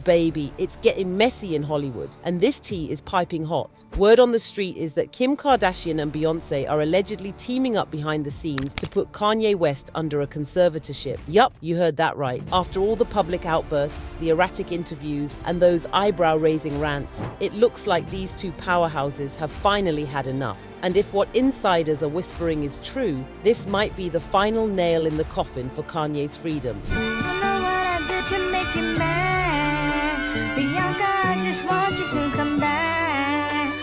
baby, it's getting messy in Hollywood, and this tea is piping hot. Word on the street is that Kim Kardashian and Beyoncé are allegedly teaming up behind the scenes to put Kanye West under a conservatorship. Yup, you heard that right. After all the public outbursts, the erratic interviews, and those eyebrow-raising rants, it looks like these two powerhouses have finally had enough. And if what insiders are whispering is true, this might be the final nail in the coffin for Kanye's freedom. I know what I did to make you mad. Bianca, I just want you to come back.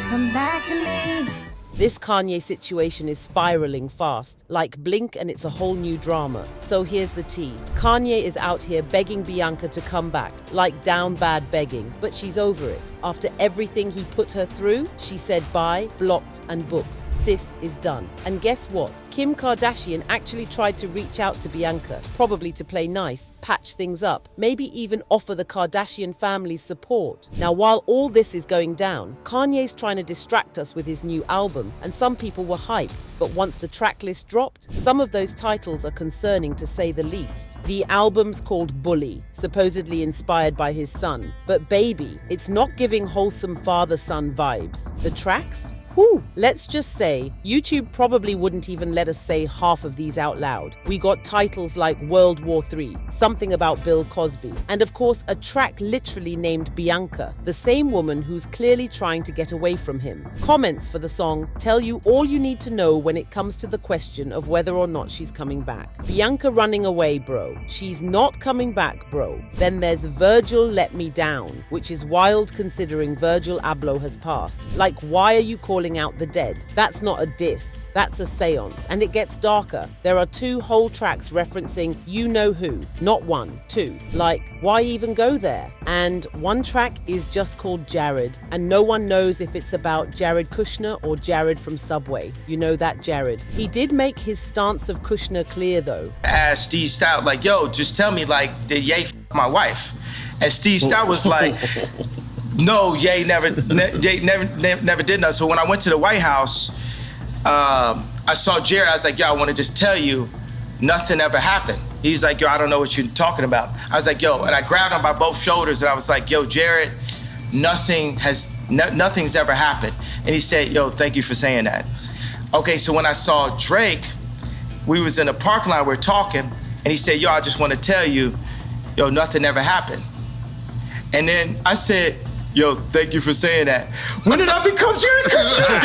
Come back to me. This Kanye situation is spiraling fast, like blink and it's a whole new drama. So here's the tea. Kanye is out here begging Bianca to come back, like down bad begging, but she's over it. After everything he put her through, she said bye, blocked and booked. Sis is done. And guess what? Kim Kardashian actually tried to reach out to Bianca, probably to play nice, patch things up, maybe even offer the Kardashian family's support. Now, while all this is going down, Kanye's trying to distract us with his new album, and some people were hyped. But once the track list dropped, some of those titles are concerning to say the least. The album's called Bully, supposedly inspired by his son. But baby, it's not giving wholesome father-son vibes. The tracks? Whew, let's just say, YouTube probably wouldn't even let us say half of these out loud. We got titles like World War III, something about Bill Cosby, and of course a track literally named Bianca, the same woman who's clearly trying to get away from him. Comments for the song tell you all you need to know when it comes to the question of whether or not she's coming back. Bianca running away, bro. She's not coming back, bro. Then there's Virgil Let Me Down, which is wild considering Virgil Abloh has passed. Like, why are you calling out the dead? That's not a diss, that's a seance, and it gets darker. There are 2 whole tracks referencing you know who, not 1, 2. Like, why even go there? And 1 track is just called Jared, and no one knows if it's about Jared Kushner or Jared from Subway. You know that Jared. He did make his stance of Kushner clear though. Asked Steve Stout, like, yo, just tell me, like, did Ye f my wife? And Steve Stout was like, no, Ye never did nothing. So when I went to the White House, I saw Jared. I was like, yo, I want to just tell you, nothing ever happened. He's like, yo, I don't know what you're talking about. I was like, yo, and I grabbed him by both shoulders and I was like, yo, Jared, nothing's ever happened. And he said, yo, thank you for saying that. Okay, so when I saw Drake, we was in a parking lot, we were talking, and he said, yo, I just want to tell you, yo, nothing ever happened. And then I said, yo, thank you for saying that. When did I become Jared Kushner?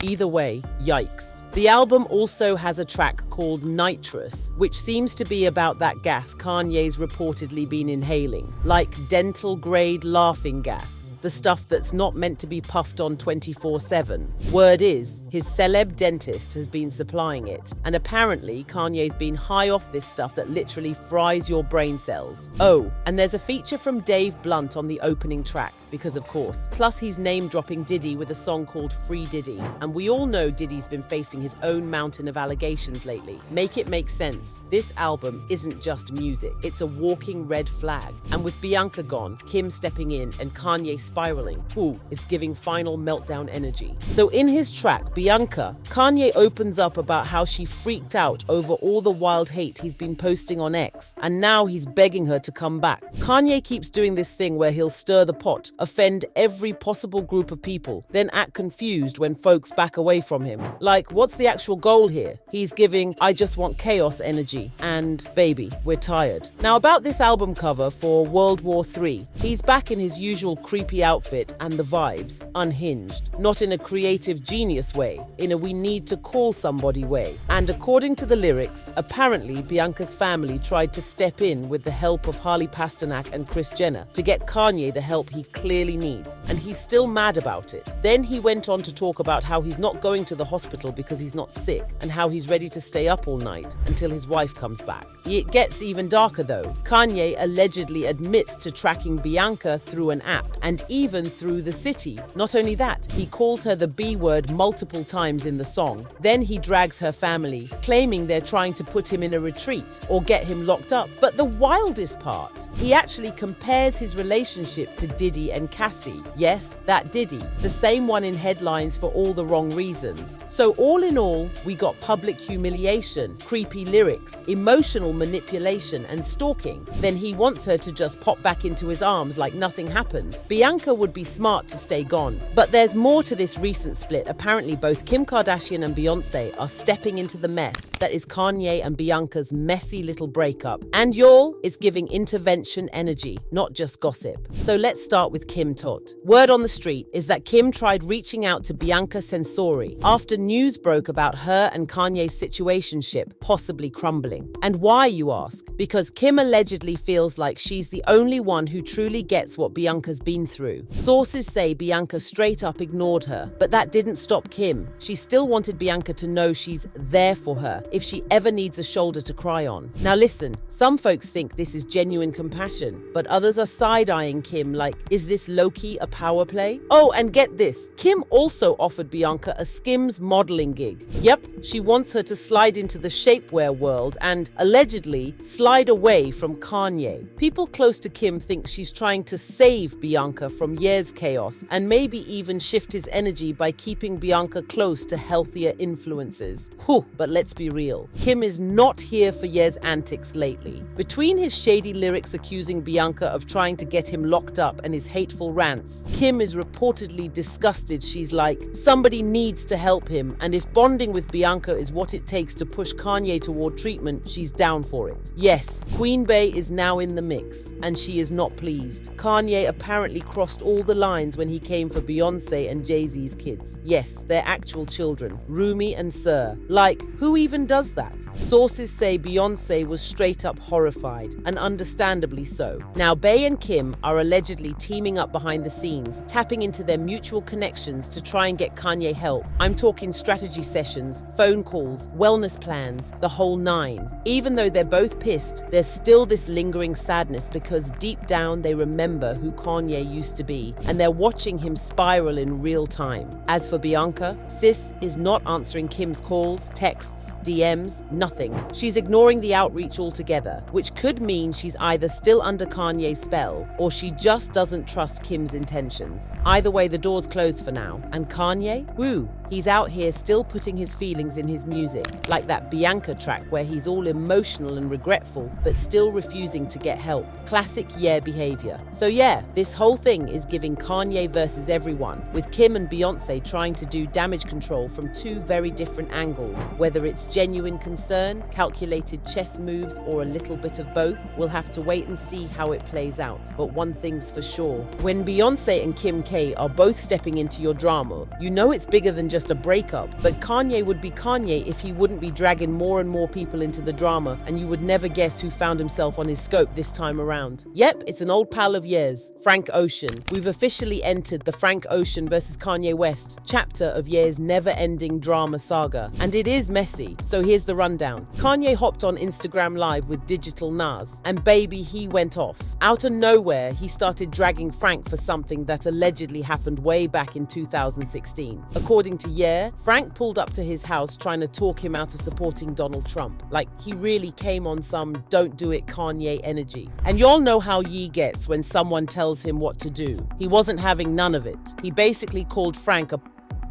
Either way, yikes. The album also has a track called Nitrous, which seems to be about that gas Kanye's reportedly been inhaling, like dental-grade laughing gas. The stuff that's not meant to be puffed on 24/7. Word is, his celeb dentist has been supplying it, and apparently Kanye's been high off this stuff that literally fries your brain cells. Oh, and there's a feature from Dave Blunt on the opening track, because of course. Plus he's name-dropping Diddy with a song called Free Diddy, and we all know Diddy's been facing his own mountain of allegations lately. Make it make sense. This album isn't just music, it's a walking red flag. And with Bianca gone, Kim stepping in, and Kanye spiraling, ooh, it's giving final meltdown energy. So in his track, Bianca, Kanye opens up about how she freaked out over all the wild hate he's been posting on X, and now he's begging her to come back. Kanye keeps doing this thing where he'll stir the pot, offend every possible group of people, then act confused when folks back away from him. Like, what's the actual goal here? He's giving I just want chaos energy, and baby, we're tired. Now about this album cover for World War III, he's back in his usual creepy outfit and the vibes, unhinged, not in a creative genius way, in a we need to call somebody way. And according to the lyrics, apparently Bianca's family tried to step in with the help of Harley Pasternak and Kris Jenner to get Kanye the help he clearly needs, and he's still mad about it. Then he went on to talk about how he's not going to the hospital because he's not sick, and how he's ready to stay up all night until his wife comes back. It gets even darker though. Kanye allegedly admits to tracking Bianca through an app, and even through the city. Not only that, he calls her the B word multiple times in the song. Then he drags her family, claiming they're trying to put him in a retreat or get him locked up. But the wildest part, he actually compares his relationship to Diddy and Cassie. Yes, that Diddy, the same one in headlines for all the wrong reasons. So all in all, we got public humiliation, creepy lyrics, emotional manipulation, and stalking. Then he wants her to just pop back into his arms like nothing happened. Bianca would be smart to stay gone. But there's more to this recent split. Apparently both Kim Kardashian and Beyoncé are stepping into the mess that is Kanye and Bianca's messy little breakup. And y'all, it's giving intervention energy, not just gossip. So let's start with Kim Todd. Word on the street is that Kim tried reaching out to Bianca Censori after news broke about her and Kanye's situationship possibly crumbling. And why, you ask? Because Kim allegedly feels like she's the only one who truly gets what Bianca's been through. Sources say Bianca straight up ignored her, but that didn't stop Kim. She still wanted Bianca to know she's there for her if she ever needs a shoulder to cry on. Now listen, some folks think this is genuine compassion, but others are side-eyeing Kim like, is this low-key a power play? Oh, and get this, Kim also offered Bianca a Skims modeling gig. Yep, she wants her to slide into the shapewear world and, allegedly, slide away from Kanye. People close to Kim think she's trying to save Bianca from Ye's chaos and maybe even shift his energy by keeping Bianca close to healthier influences. Whew, but let's be real. Kim is not here for Ye's antics lately. Between his shady lyrics accusing Bianca of trying to get him locked up and his hateful rants, Kim is reportedly disgusted. She's like, somebody needs to help him, and if bonding with Bianca is what it takes to push Kanye toward treatment, she's down for it. Yes, Queen Bey is now in the mix, and she is not pleased. Kanye apparently crossed all the lines when he came for Beyoncé and Jay-Z's kids. Yes, their actual children, Rumi and Sir. Like, who even does that? Sources say Beyoncé was straight up horrified, and understandably so. Now, Bey and Kim are allegedly teaming up behind the scenes, tapping into their mutual connections to try and get Kanye help. I'm talking strategy sessions, phone calls, wellness plans, the whole nine. Even though they're both pissed, there's still this lingering sadness because deep down they remember who Kanye used to be, and they're watching him spiral in real time. As for Bianca, sis is not answering Kim's calls, texts, DMs, nothing. She's ignoring the outreach altogether, which could mean she's either still under Kanye's spell or she just doesn't trust Kim's intentions. Either way, the door's closed for now. And Kanye? Woo! He's out here still putting his feelings in his music, like that Bianca track where he's all emotional and regretful, but still refusing to get help. Classic Ye behavior. So yeah, this whole thing is giving Kanye versus everyone, with Kim and Beyoncé trying to do damage control from two very different angles. Whether it's genuine concern, calculated chess moves, or a little bit of both, we'll have to wait and see how it plays out. But one thing's for sure, when Beyoncé and Kim K are both stepping into your drama, you know it's bigger than just a breakup. But Kanye would be Kanye if he wouldn't be dragging more and more people into the drama, and you would never guess who found himself on his scope this time around. Yep, it's an old pal of Ye's, Frank Ocean. We've officially entered the Frank Ocean versus Kanye West chapter of Ye's never-ending drama saga, and it is messy. So here's the rundown. Kanye hopped on Instagram Live with Digital Nas, and baby, he went off. Out of nowhere, he started dragging Frank for something that allegedly happened way back in 2016. According to Ye, Frank pulled up to his house trying to talk him out of supporting Donald Trump. Like, he really came on some don't do it Kanye energy. And y'all know how Ye gets when someone tells him what to do. He wasn't having none of it. He basically called Frank a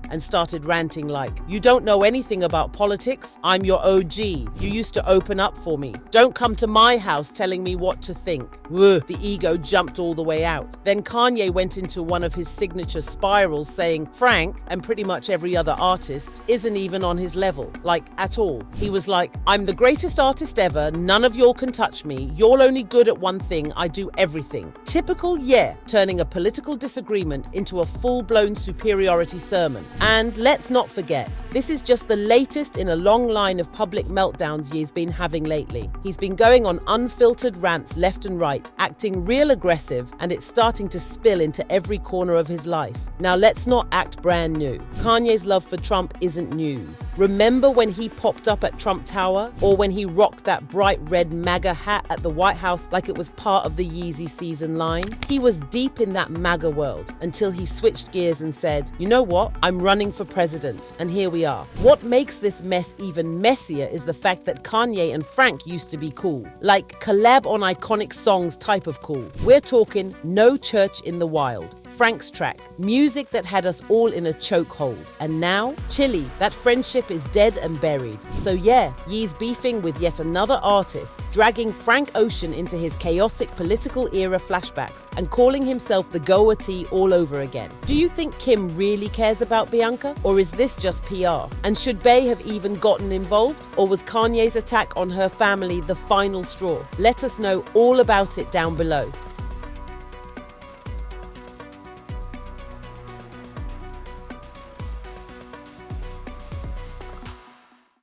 and started ranting like, you don't know anything about politics? I'm your OG. You used to open up for me. Don't come to my house telling me what to think. Ugh. The ego jumped all the way out. Then Kanye went into one of his signature spirals saying Frank, and pretty much every other artist, isn't even on his level, like at all. He was like, I'm the greatest artist ever, none of y'all can touch me, you're only good at one thing, I do everything. Typical Ye, turning a political disagreement into a full-blown superiority sermon. And let's not forget, this is just the latest in a long line of public meltdowns Ye's been having lately. He's been going on unfiltered rants left and right, acting real aggressive, and it's starting to spill into every corner of his life. Now let's not act brand new. Kanye's love for Trump isn't news. Remember when he popped up at Trump Tower? Or when he rocked that bright red MAGA hat at the White House like it was part of the Yeezy season line? He was deep in that MAGA world until he switched gears and said, you know what? I'm running for president. And here we are. What makes this mess even messier is the fact that Kanye and Frank used to be cool. Like collab on iconic songs type of cool. We're talking No Church in the Wild, Frank's track, music that had us all in a chokehold. And now, Chili, that friendship is dead and buried. So yeah, Ye's beefing with yet another artist, dragging Frank Ocean into his chaotic political era flashbacks and calling himself the goatee all over again. Do you think Kim really cares about Bianca? Or is this just PR? And should Bey have even gotten involved? Or was Kanye's attack on her family the final straw? Let us know all about it down below.